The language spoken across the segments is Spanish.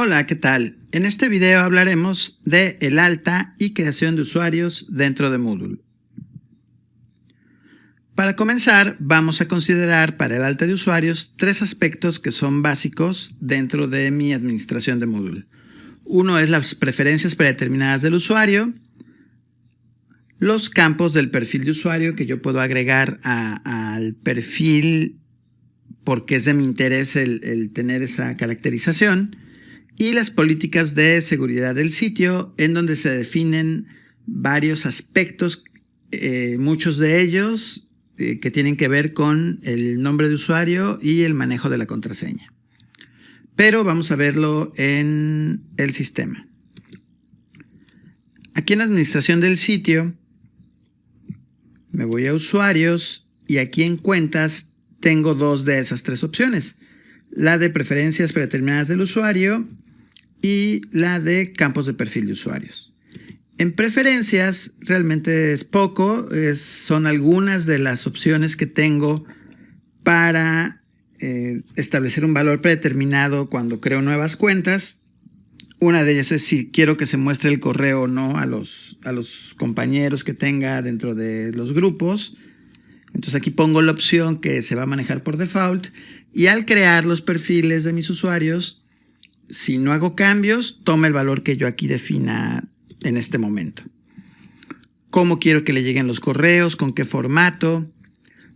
Hola, ¿qué tal? En este video hablaremos de el alta y creación de usuarios dentro de Moodle. Para comenzar, vamos a considerar para el alta de usuarios tres aspectos que son básicos dentro de mi administración de Moodle. Uno es las preferencias predeterminadas del usuario, los campos del perfil de usuario que yo puedo agregar al perfil porque es de mi interés el tener esa caracterización, y las políticas de seguridad del sitio, en donde se definen varios aspectos, muchos de ellos que tienen que ver con el nombre de usuario y el manejo de la contraseña. Pero vamos a verlo en el sistema. Aquí en administración del sitio, me voy a usuarios y aquí en cuentas tengo dos de esas tres opciones. La de preferencias predeterminadas del usuario y la de campos de perfil de usuarios. En preferencias realmente es poco, son algunas de las opciones que tengo para establecer un valor predeterminado cuando creo nuevas cuentas. Una de ellas es si quiero que se muestre el correo o no a los compañeros que tenga dentro de los grupos. Entonces aquí pongo la opción que se va a manejar por default, y al crear los perfiles de mis usuarios, si no hago cambios, toma el valor que yo aquí defina en este momento. ¿Cómo quiero que le lleguen los correos? ¿Con qué formato?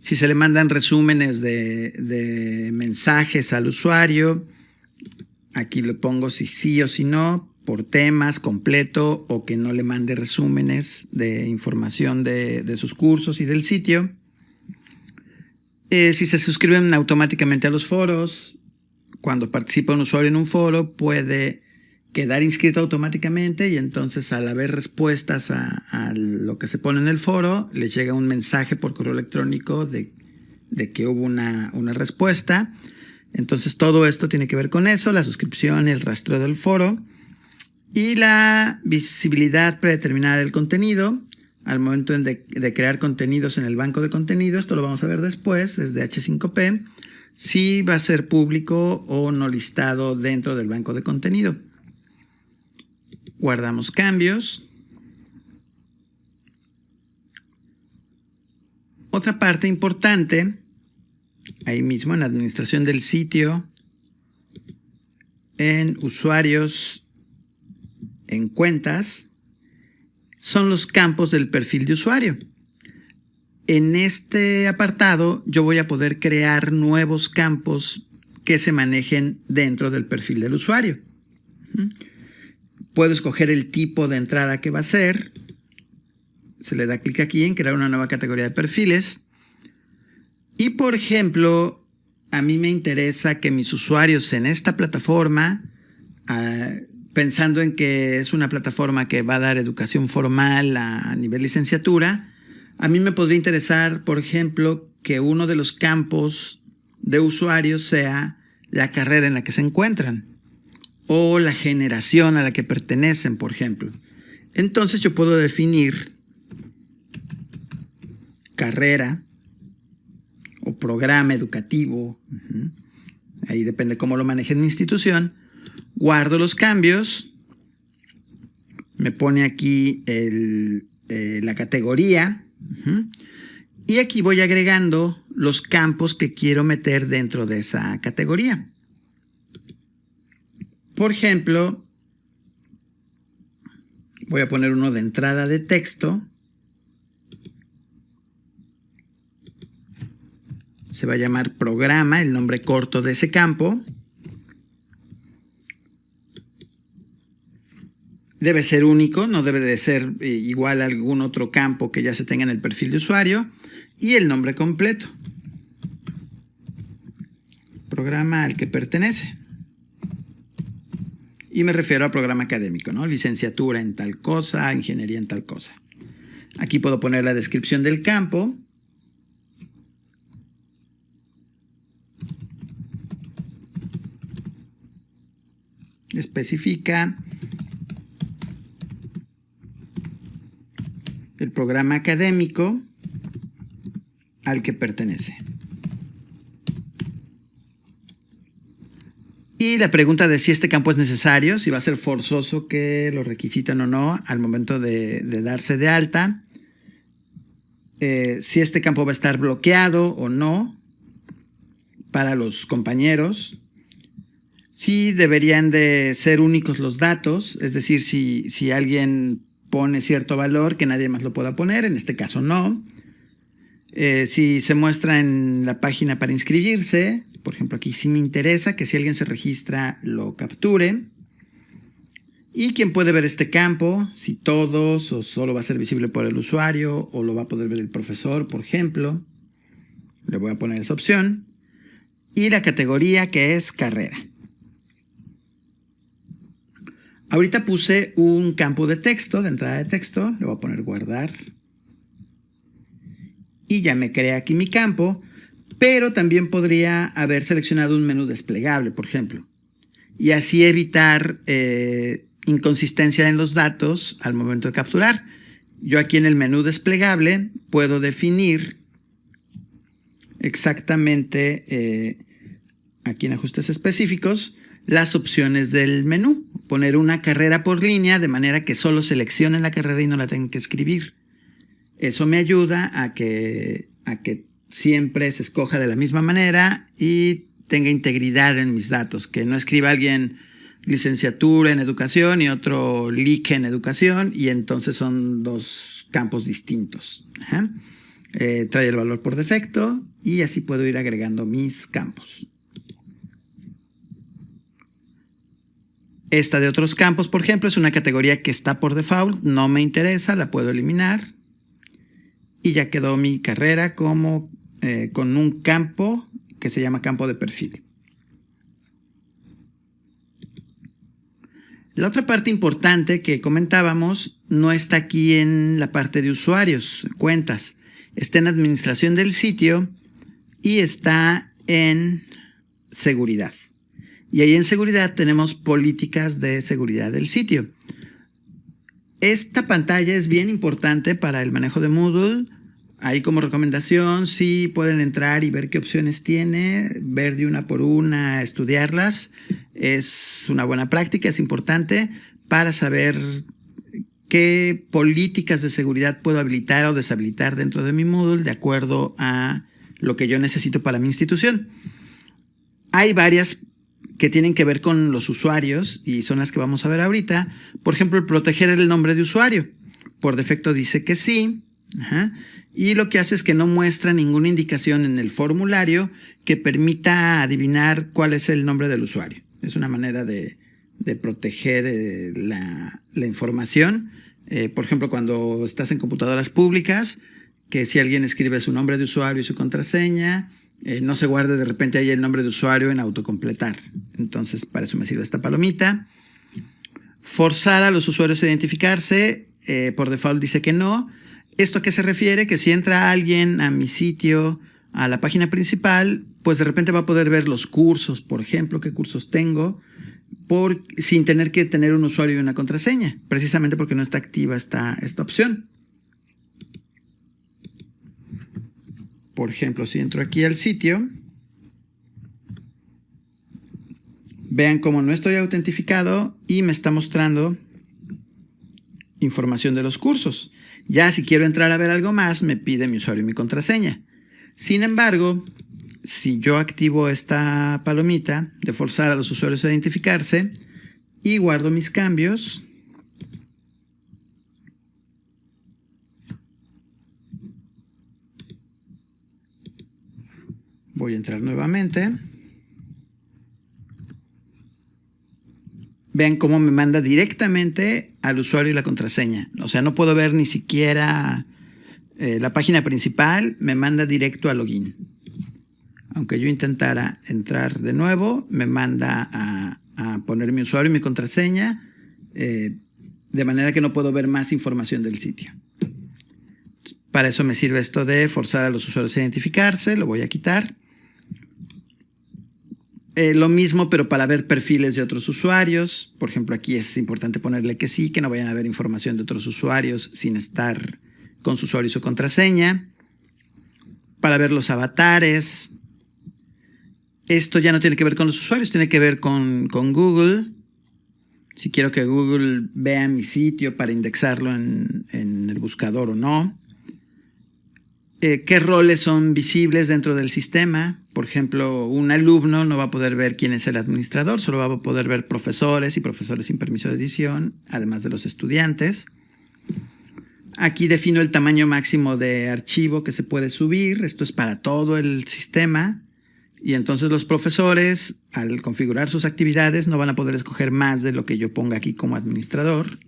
Si se le mandan resúmenes de mensajes al usuario, aquí le pongo si sí o si no, por temas, completo, o que no le mande resúmenes de información de sus cursos y del sitio. Si se suscriben automáticamente a los foros, cuando participa un usuario en un foro puede quedar inscrito automáticamente, y entonces al haber respuestas a lo que se pone en el foro, les llega un mensaje por correo electrónico de que hubo una respuesta. Entonces todo esto tiene que ver con eso, la suscripción, el rastreo del foro y la visibilidad predeterminada del contenido. Al momento de crear contenidos en el banco de contenidos, esto lo vamos a ver después, es de H5P, si va a ser público o no listado dentro del banco de contenido. Guardamos cambios. Otra parte importante, ahí mismo en la administración del sitio, en usuarios, en cuentas, son los campos del perfil de usuario. En este apartado yo voy a poder crear nuevos campos que se manejen dentro del perfil del usuario. Puedo escoger el tipo de entrada que va a ser. Se le da clic aquí en crear una nueva categoría de perfiles. Y por ejemplo, a mí me interesa que mis usuarios en esta plataforma, pensando en que es una plataforma que va a dar educación formal a nivel licenciatura, a mí me podría interesar, por ejemplo, que uno de los campos de usuarios sea la carrera en la que se encuentran o la generación a la que pertenecen, por ejemplo. Entonces yo puedo definir carrera o programa educativo. Ahí depende cómo lo maneje en mi institución. Guardo los cambios. Me pone aquí la categoría. Y aquí voy agregando los campos que quiero meter dentro de esa categoría. Por ejemplo, voy a poner uno de entrada de texto. Se va a llamar programa, el nombre corto de ese campo. Debe ser único, no debe de ser igual a algún otro campo que ya se tenga en el perfil de usuario. Y el nombre completo. Programa al que pertenece. Y me refiero a programa académico, ¿no? Licenciatura en tal cosa, ingeniería en tal cosa. Aquí puedo poner la descripción del campo. Especifica el programa académico al que pertenece. Y la pregunta de si este campo es necesario, si va a ser forzoso que lo requisiten o no al momento de darse de alta. Si este campo va a estar bloqueado o no para los compañeros. Si deberían de ser únicos los datos, es decir, si alguien pone cierto valor que nadie más lo pueda poner, en este caso no. Si se muestra en la página para inscribirse, por ejemplo aquí sí me interesa que si alguien se registra lo capture. ¿Y quién puede ver este campo? Si todos, o solo va a ser visible por el usuario, o lo va a poder ver el profesor, por ejemplo. Le voy a poner esa opción. Y la categoría que es carrera. Ahorita puse un campo de texto, de entrada de texto. Le voy a poner guardar. Y ya me creé aquí mi campo. Pero también podría haber seleccionado un menú desplegable, por ejemplo. Y así evitar inconsistencia en los datos al momento de capturar. Yo aquí en el menú desplegable puedo definir exactamente, aquí en ajustes específicos, las opciones del menú. Poner una carrera por línea de manera que solo seleccionen la carrera y no la tengan que escribir. Eso me ayuda a que siempre se escoja de la misma manera y tenga integridad en mis datos. Que no escriba alguien licenciatura en educación y otro LIC en educación y entonces son dos campos distintos. Trae el valor por defecto y así puedo ir agregando mis campos. Esta de otros campos, por ejemplo, es una categoría que está por default, no me interesa, la puedo eliminar. Y ya quedó mi carrera como con un campo que se llama campo de perfil. La otra parte importante que comentábamos no está aquí en la parte de usuarios, cuentas. Está en administración del sitio y está en seguridad. Y ahí en seguridad tenemos políticas de seguridad del sitio. Esta pantalla es bien importante para el manejo de Moodle. Ahí como recomendación, sí pueden entrar y ver qué opciones tiene, ver de una por una, estudiarlas. Es una buena práctica, es importante para saber qué políticas de seguridad puedo habilitar o deshabilitar dentro de mi Moodle de acuerdo a lo que yo necesito para mi institución. Hay varias que tienen que ver con los usuarios y son las que vamos a ver ahorita. Por ejemplo, el proteger el nombre de usuario. Por defecto dice que sí. Y lo que hace es que no muestra ninguna indicación en el formulario que permita adivinar cuál es el nombre del usuario. Es una manera de proteger la información. Por ejemplo, cuando estás en computadoras públicas, que si alguien escribe su nombre de usuario y su contraseña, no se guarde de repente ahí el nombre de usuario en autocompletar. Entonces, para eso me sirve esta palomita. Forzar a los usuarios a identificarse, por default dice que no. ¿Esto a qué se refiere? Que si entra alguien a mi sitio, a la página principal, pues de repente va a poder ver los cursos, por ejemplo, qué cursos tengo, sin tener que tener un usuario y una contraseña, precisamente porque no está activa esta opción. Por ejemplo, si entro aquí al sitio, vean cómo no estoy autentificado y me está mostrando información de los cursos. Ya si quiero entrar a ver algo más, me pide mi usuario y mi contraseña. Sin embargo, si yo activo esta palomita de forzar a los usuarios a identificarse y guardo mis cambios, voy a entrar nuevamente. Vean cómo me manda directamente al usuario y la contraseña. O sea, no puedo ver ni siquiera la página principal, me manda directo a login. Aunque yo intentara entrar de nuevo, me manda a poner mi usuario y mi contraseña, de manera que no puedo ver más información del sitio. Para eso me sirve esto de forzar a los usuarios a identificarse, lo voy a quitar. Lo mismo, pero para ver perfiles de otros usuarios. Por ejemplo, aquí es importante ponerle que sí, que no vayan a ver información de otros usuarios sin estar con su usuario y su contraseña. Para ver los avatares. Esto ya no tiene que ver con los usuarios, tiene que ver con Google. Si quiero que Google vea mi sitio para indexarlo en el buscador o no. ¿Qué roles son visibles dentro del sistema? Por ejemplo, un alumno no va a poder ver quién es el administrador, solo va a poder ver profesores y profesores sin permiso de edición, además de los estudiantes. Aquí defino el tamaño máximo de archivo que se puede subir. Esto es para todo el sistema. Y entonces los profesores, al configurar sus actividades, no van a poder escoger más de lo que yo ponga aquí como administrador.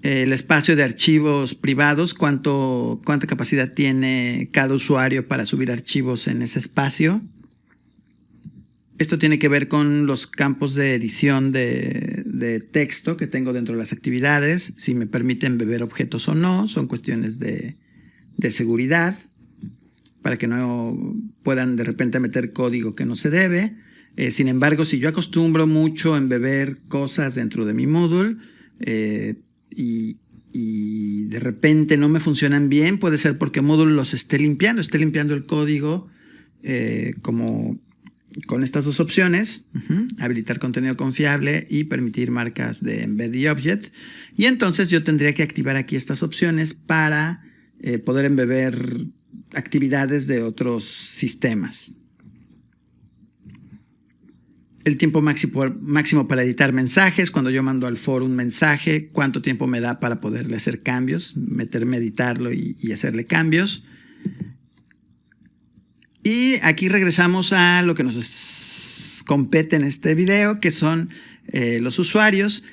El espacio de archivos privados, cuánta capacidad tiene cada usuario para subir archivos en ese espacio. Esto tiene que ver con los campos de edición de texto que tengo dentro de las actividades, si me permiten beber objetos o no, son cuestiones de seguridad, para que no puedan de repente meter código que no se debe. Sin embargo, si yo acostumbro mucho en beber cosas dentro de mi Moodle, y de repente no me funcionan bien, puede ser porque Moodle los esté limpiando el código como con estas dos opciones, habilitar contenido confiable y permitir marcas de embed y object. Y entonces yo tendría que activar aquí estas opciones para poder embeber actividades de otros sistemas. El tiempo máximo para editar mensajes. Cuando yo mando al foro un mensaje, cuánto tiempo me da para poderle hacer cambios, meterme a editarlo y hacerle cambios. Y aquí regresamos a lo que nos compete en este video, que son los usuarios.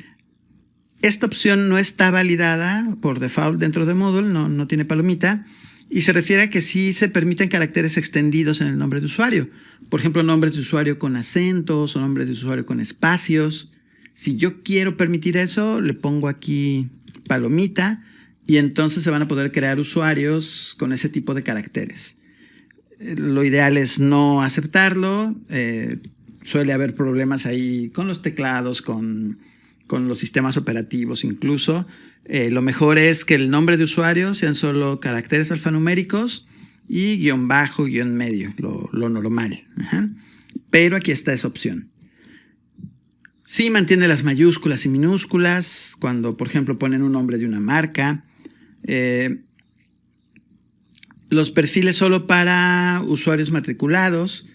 Esta opción no está validada por default dentro de Moodle, no tiene palomita. Y se refiere a que sí se permiten caracteres extendidos en el nombre de usuario. Por ejemplo, nombres de usuario con acentos o nombres de usuario con espacios. Si yo quiero permitir eso, le pongo aquí palomita y entonces se van a poder crear usuarios con ese tipo de caracteres. Lo ideal es no aceptarlo. Suele haber problemas ahí con los teclados, con los sistemas operativos incluso. Lo mejor es que el nombre de usuario sean solo caracteres alfanuméricos y guión bajo, guión medio, lo normal. Pero aquí está esa opción. Sí mantiene las mayúsculas y minúsculas cuando, por ejemplo, ponen un nombre de una marca. Los perfiles solo para usuarios matriculados.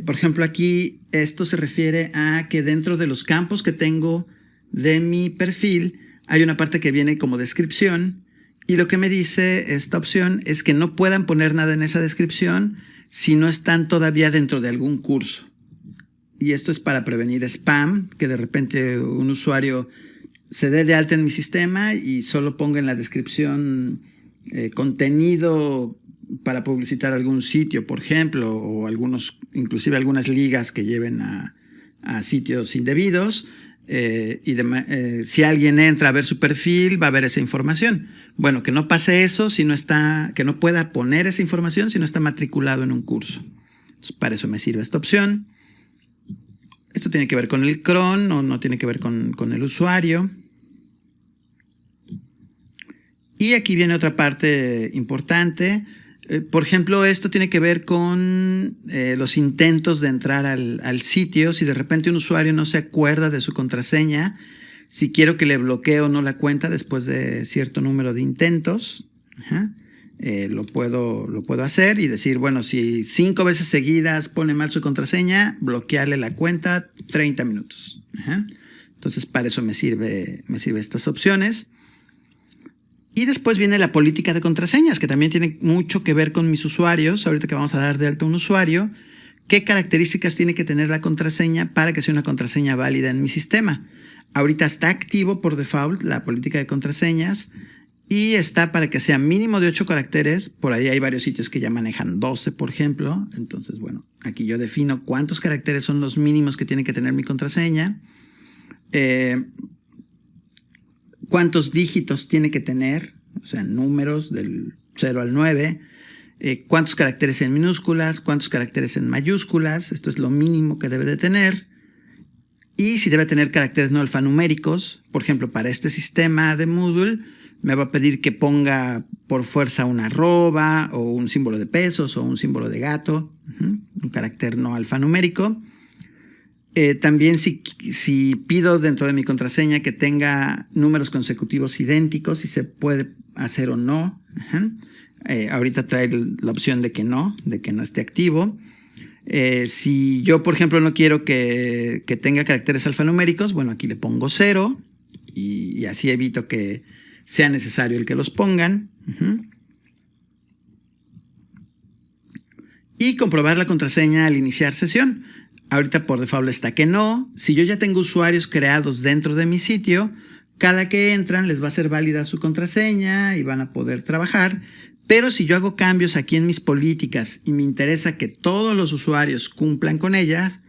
Por ejemplo, aquí esto se refiere a que dentro de los campos que tengo de mi perfil hay una parte que viene como descripción y lo que me dice esta opción es que no puedan poner nada en esa descripción si no están todavía dentro de algún curso. Y esto es para prevenir spam, que de repente un usuario se dé de alta en mi sistema y solo ponga en la descripción contenido para publicitar algún sitio, por ejemplo, o inclusive algunas ligas que lleven a sitios indebidos. Si alguien entra a ver su perfil, va a ver esa información. Bueno, que no pase eso que no pueda poner esa información si no está matriculado en un curso. Entonces, para eso me sirve esta opción. Esto tiene que ver con el cron, no tiene que ver con el usuario. Y aquí viene otra parte importante. Por ejemplo, esto tiene que ver con los intentos de entrar al sitio. Si de repente un usuario no se acuerda de su contraseña, si quiero que le bloquee o no la cuenta después de cierto número de intentos, lo puedo hacer y decir, bueno, si 5 veces seguidas pone mal su contraseña, bloquearle la cuenta 30 minutos. Entonces, para eso me sirve estas opciones. Y después viene la política de contraseñas, que también tiene mucho que ver con mis usuarios. Ahorita que vamos a dar de alta un usuario, ¿qué características tiene que tener la contraseña para que sea una contraseña válida en mi sistema? Ahorita está activo por default la política de contraseñas y está para que sea mínimo de 8 caracteres. Por ahí hay varios sitios que ya manejan 12, por ejemplo. Entonces, bueno, aquí yo defino cuántos caracteres son los mínimos que tiene que tener mi contraseña. Cuántos dígitos tiene que tener, o sea, números del 0 al 9, cuántos caracteres en minúsculas, cuántos caracteres en mayúsculas, esto es lo mínimo que debe de tener, y si debe tener caracteres no alfanuméricos. Por ejemplo, para este sistema de Moodle me va a pedir que ponga por fuerza una arroba o un símbolo de pesos o un símbolo de gato. un carácter no alfanumérico. También si pido dentro de mi contraseña que tenga números consecutivos idénticos, si se puede hacer o no. Ahorita trae la opción de que no esté activo. Si yo, por ejemplo, no quiero que tenga caracteres alfanuméricos, bueno, aquí le pongo 0 y así evito que sea necesario el que los pongan. Y comprobar la contraseña al iniciar sesión. Ahorita por default está que no. Si yo ya tengo usuarios creados dentro de mi sitio, cada que entran les va a ser válida su contraseña y van a poder trabajar. Pero si yo hago cambios aquí en mis políticas y me interesa que todos los usuarios cumplan con ellas,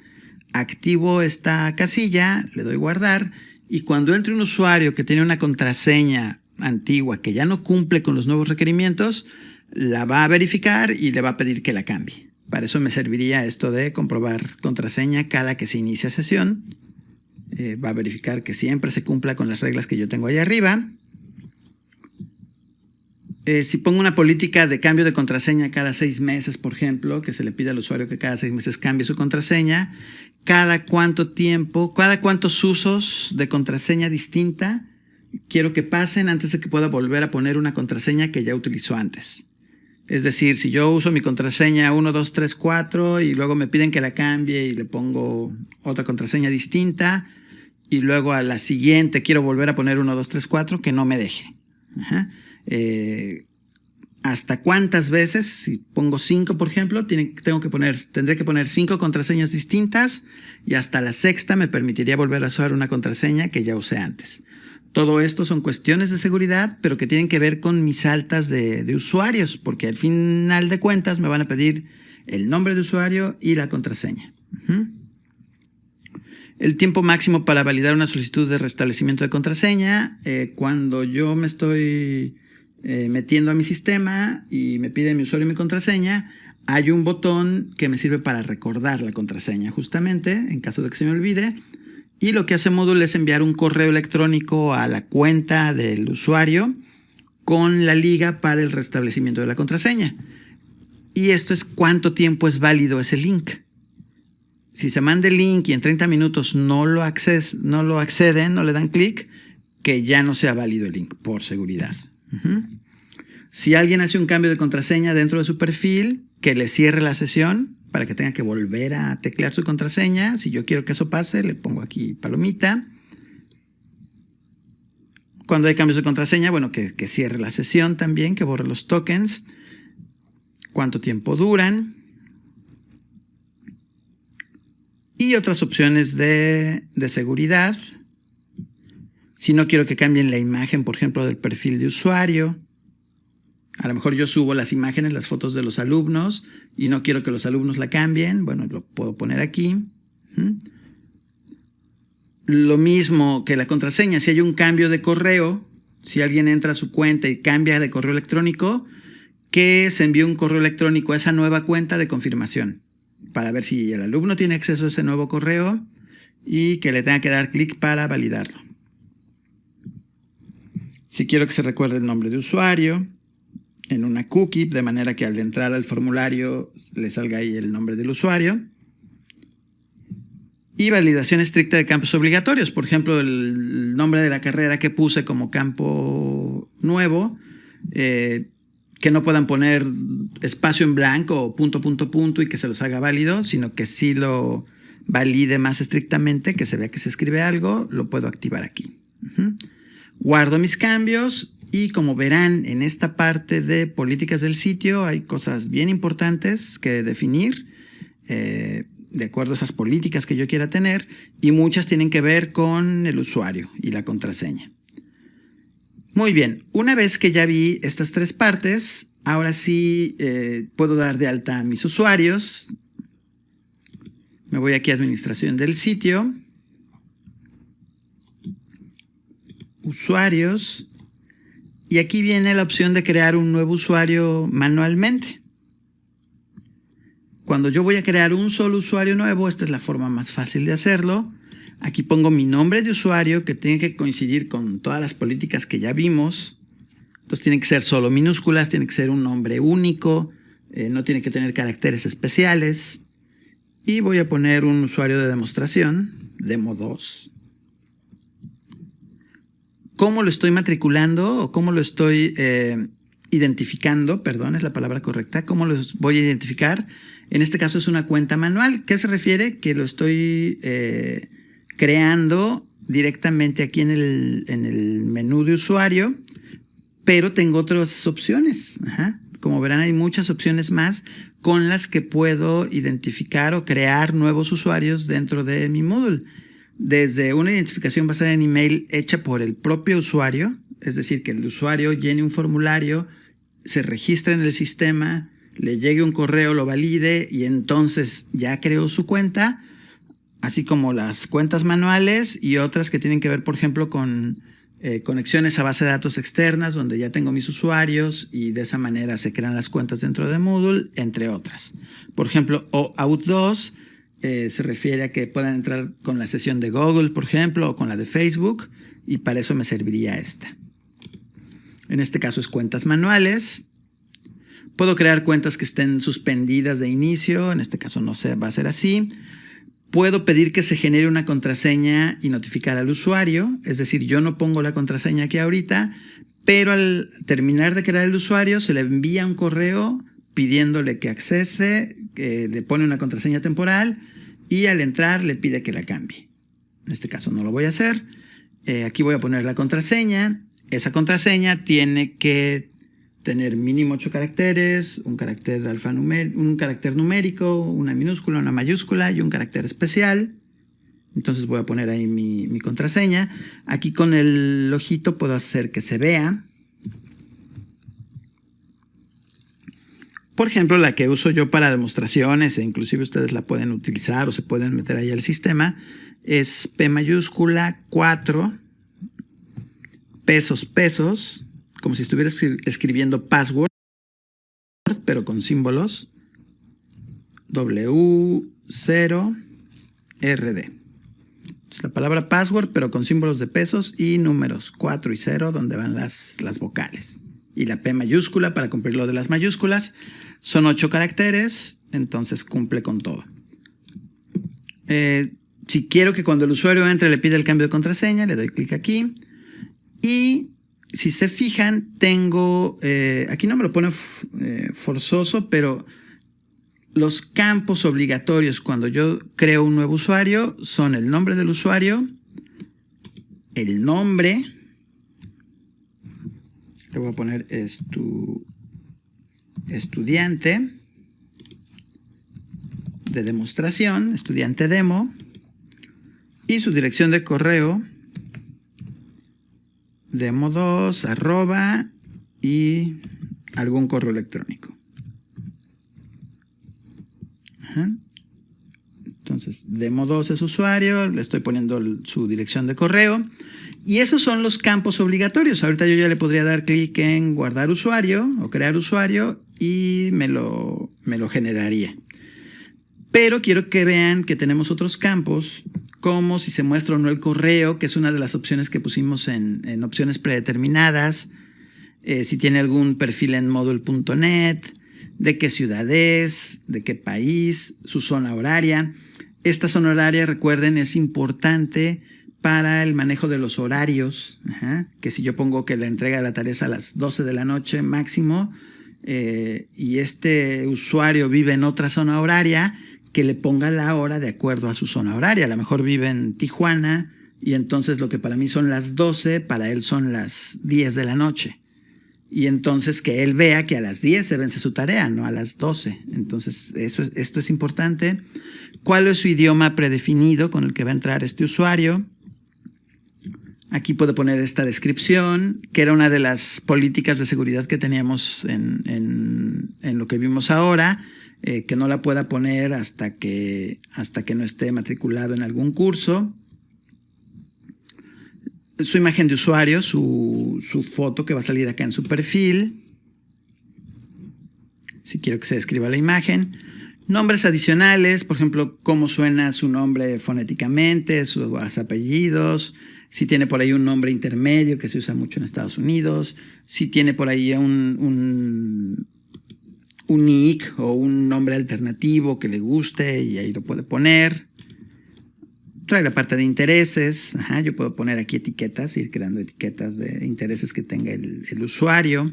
activo esta casilla, le doy guardar y cuando entre un usuario que tiene una contraseña antigua que ya no cumple con los nuevos requerimientos, la va a verificar y le va a pedir que la cambie. Para eso me serviría esto de comprobar contraseña cada que se inicia sesión. Va a verificar que siempre se cumpla con las reglas que yo tengo ahí arriba. Si pongo una política de cambio de contraseña cada 6 meses, por ejemplo, que se le pide al usuario que cada 6 meses cambie su contraseña, cada cuánto tiempo, cada cuántos usos de contraseña distinta quiero que pasen antes de que pueda volver a poner una contraseña que ya utilizó antes. Es decir, si yo uso mi contraseña 1, 2, 3, 4 y luego me piden que la cambie y le pongo otra contraseña distinta y luego a la siguiente quiero volver a poner 1, 2, 3, 4, que no me deje. ¿Hasta cuántas veces? Si pongo 5, por ejemplo, tendré que poner 5 contraseñas distintas y hasta la sexta me permitiría volver a usar una contraseña que ya usé antes. Todo esto son cuestiones de seguridad, pero que tienen que ver con mis altas de usuarios, porque al final de cuentas me van a pedir el nombre de usuario y la contraseña. El tiempo máximo para validar una solicitud de restablecimiento de contraseña, cuando yo me estoy metiendo a mi sistema y me pide mi usuario y mi contraseña, hay un botón que me sirve para recordar la contraseña, justamente, en caso de que se me olvide. Y lo que hace Moodle es enviar un correo electrónico a la cuenta del usuario con la liga para el restablecimiento de la contraseña. Y esto es cuánto tiempo es válido ese link. Si se manda el link y en 30 minutos no lo acceden, no le dan clic, que ya no sea válido el link por seguridad. Si alguien hace un cambio de contraseña dentro de su perfil, que le cierre la sesión para que tenga que volver a teclear su contraseña. Si yo quiero que eso pase, le pongo aquí palomita. Cuando hay cambios de contraseña, bueno, que cierre la sesión también, que borre los tokens. Cuánto tiempo duran. Y otras opciones de seguridad. Si no quiero que cambien la imagen, por ejemplo, del perfil de usuario. A lo mejor yo subo las imágenes, las fotos de los alumnos y no quiero que los alumnos la cambien. Bueno, lo puedo poner aquí. Lo mismo que la contraseña. Si hay un cambio de correo, si alguien entra a su cuenta y cambia de correo electrónico, que se envíe un correo electrónico a esa nueva cuenta de confirmación para ver si el alumno tiene acceso a ese nuevo correo y que le tenga que dar clic para validarlo. Si quiero que se recuerde el nombre de usuario en una cookie, de manera que al entrar al formulario le salga ahí el nombre del usuario. Y validación estricta de campos obligatorios. Por ejemplo, el nombre de la carrera que puse como campo nuevo, que no puedan poner espacio en blanco o punto, punto, punto y que se los haga válido, sino que sí lo valide más estrictamente, que se vea que se escribe algo, lo puedo activar aquí. Guardo mis cambios. Y como verán, en esta parte de políticas del sitio hay cosas bien importantes que definir de acuerdo a esas políticas que yo quiera tener y muchas tienen que ver con el usuario y la contraseña. Muy bien, una vez que ya vi estas 3 partes, ahora sí puedo dar de alta a mis usuarios. Me voy aquí a administración del sitio. Usuarios. Y aquí viene la opción de crear un nuevo usuario manualmente. Cuando yo voy a crear un solo usuario nuevo, esta es la forma más fácil de hacerlo. Aquí pongo mi nombre de usuario que tiene que coincidir con todas las políticas que ya vimos. Entonces tienen que ser solo minúsculas, tiene que ser un nombre único, no tiene que tener caracteres especiales. Y voy a poner un usuario de demostración, demo 2. ¿Cómo lo estoy matriculando o cómo lo estoy identificando? Perdón, es la palabra correcta. ¿Cómo los voy a identificar? En este caso es una cuenta manual. ¿Qué se refiere? Que lo estoy creando directamente aquí en el menú de usuario, pero tengo otras opciones. Ajá. Como verán, hay muchas opciones más con las que puedo identificar o crear nuevos usuarios dentro de mi Moodle. Desde una identificación basada en email hecha por el propio usuario, es decir, que el usuario llene un formulario, se registre en el sistema, le llegue un correo, lo valide y entonces ya creó su cuenta, así como las cuentas manuales y otras que tienen que ver, por ejemplo, con conexiones a base de datos externas, donde ya tengo mis usuarios y de esa manera se crean las cuentas dentro de Moodle, entre otras. Por ejemplo, OAuth 2 se refiere a que puedan entrar con la sesión de Google, por ejemplo, o con la de Facebook, y para eso me serviría esta. En este caso es cuentas manuales. Puedo crear cuentas que estén suspendidas de inicio, en este caso no va a ser así. Puedo pedir que se genere una contraseña y notificar al usuario, es decir, yo no pongo la contraseña aquí ahorita, pero al terminar de crear el usuario se le envía un correo pidiéndole que accese, que le pone una contraseña temporal y al entrar le pide que la cambie. En este caso no lo voy a hacer. Aquí voy a poner la contraseña. Esa contraseña tiene que tener mínimo 8 caracteres, un carácter un carácter numérico, una minúscula, una mayúscula y un carácter especial. Entonces voy a poner ahí mi contraseña. Aquí con el ojito puedo hacer que se vea. Por ejemplo, la que uso yo para demostraciones, e inclusive ustedes la pueden utilizar o se pueden meter ahí al sistema, es P mayúscula 4, pesos, como si estuviera escribiendo password, pero con símbolos, W0RD. Entonces, la palabra password, pero con símbolos de pesos y números 4 y 0, donde van las vocales. Y la P mayúscula, para cumplir lo de las mayúsculas, son 8 caracteres, entonces cumple con todo. Si quiero que cuando el usuario entre le pida el cambio de contraseña, le doy clic aquí. Y si se fijan, tengo, aquí no me lo pone forzoso, pero los campos obligatorios cuando yo creo un nuevo usuario son el nombre del usuario, el nombre, le voy a poner estudiante de demostración, estudiante demo, y su dirección de correo, demo2 @ y algún correo electrónico. Ajá. Entonces, demo2 es usuario, le estoy poniendo su dirección de correo. Y esos son los campos obligatorios. Ahorita yo ya le podría dar clic en guardar usuario o crear usuario y me lo generaría. Pero quiero que vean que tenemos otros campos, como si se muestra o no el correo, que es una de las opciones que pusimos en opciones predeterminadas. Si tiene algún perfil en Moodle.net, de qué ciudad es, de qué país, su zona horaria. Esta zona horaria, recuerden, es importante para el manejo de los horarios. Ajá, que si yo pongo que la entrega de la tarea es a las 12 de la noche máximo, y este usuario vive en otra zona horaria, que le ponga la hora de acuerdo a su zona horaria. A lo mejor vive en Tijuana y entonces lo que para mí son las 12, para él son las 10 de la noche. Y entonces que él vea que a las 10 se vence su tarea, no a las 12. Entonces esto es importante. ¿Cuál es su idioma predefinido con el que va a entrar este usuario? Aquí puedo poner esta descripción, que era una de las políticas de seguridad que teníamos en lo que vimos ahora, que no la pueda poner hasta que no esté matriculado en algún curso. Su imagen de usuario, su foto que va a salir acá en su perfil. Si quiero que se describa la imagen. Nombres adicionales, por ejemplo, cómo suena su nombre fonéticamente, sus apellidos. Si tiene por ahí un nombre intermedio que se usa mucho en Estados Unidos. Si tiene por ahí un un nick o un nombre alternativo que le guste y ahí lo puede poner. Trae la parte de intereses. Yo puedo poner aquí etiquetas, ir creando etiquetas de intereses que tenga el usuario.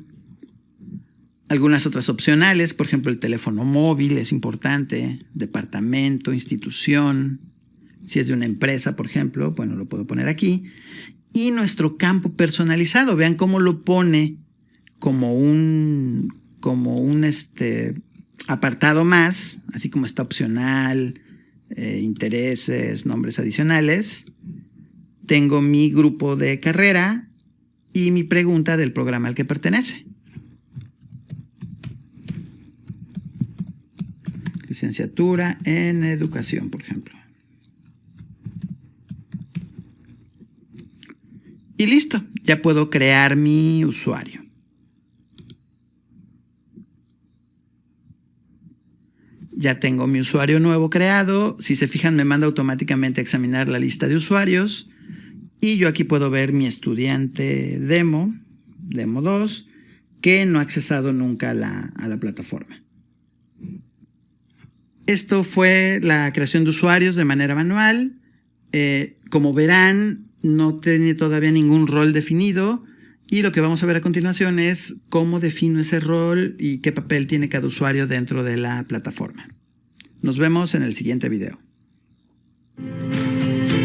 Algunas otras opcionales, por ejemplo, el teléfono móvil es importante, departamento, institución. Si es de una empresa, por ejemplo, bueno, lo puedo poner aquí. Y nuestro campo personalizado, vean cómo lo pone como un apartado más, así como está opcional, intereses, nombres adicionales. Tengo mi grupo de carrera y mi pregunta del programa al que pertenece. Licenciatura en educación, por ejemplo. Y listo, ya puedo crear mi usuario. Ya tengo mi usuario nuevo creado. Si se fijan, me manda automáticamente a examinar la lista de usuarios. Y yo aquí puedo ver mi estudiante demo 2, que no ha accesado nunca a la plataforma. Esto fue la creación de usuarios de manera manual. Como verán, no tiene todavía ningún rol definido. Y lo que vamos a ver a continuación es cómo defino ese rol y qué papel tiene cada usuario dentro de la plataforma. Nos vemos en el siguiente video.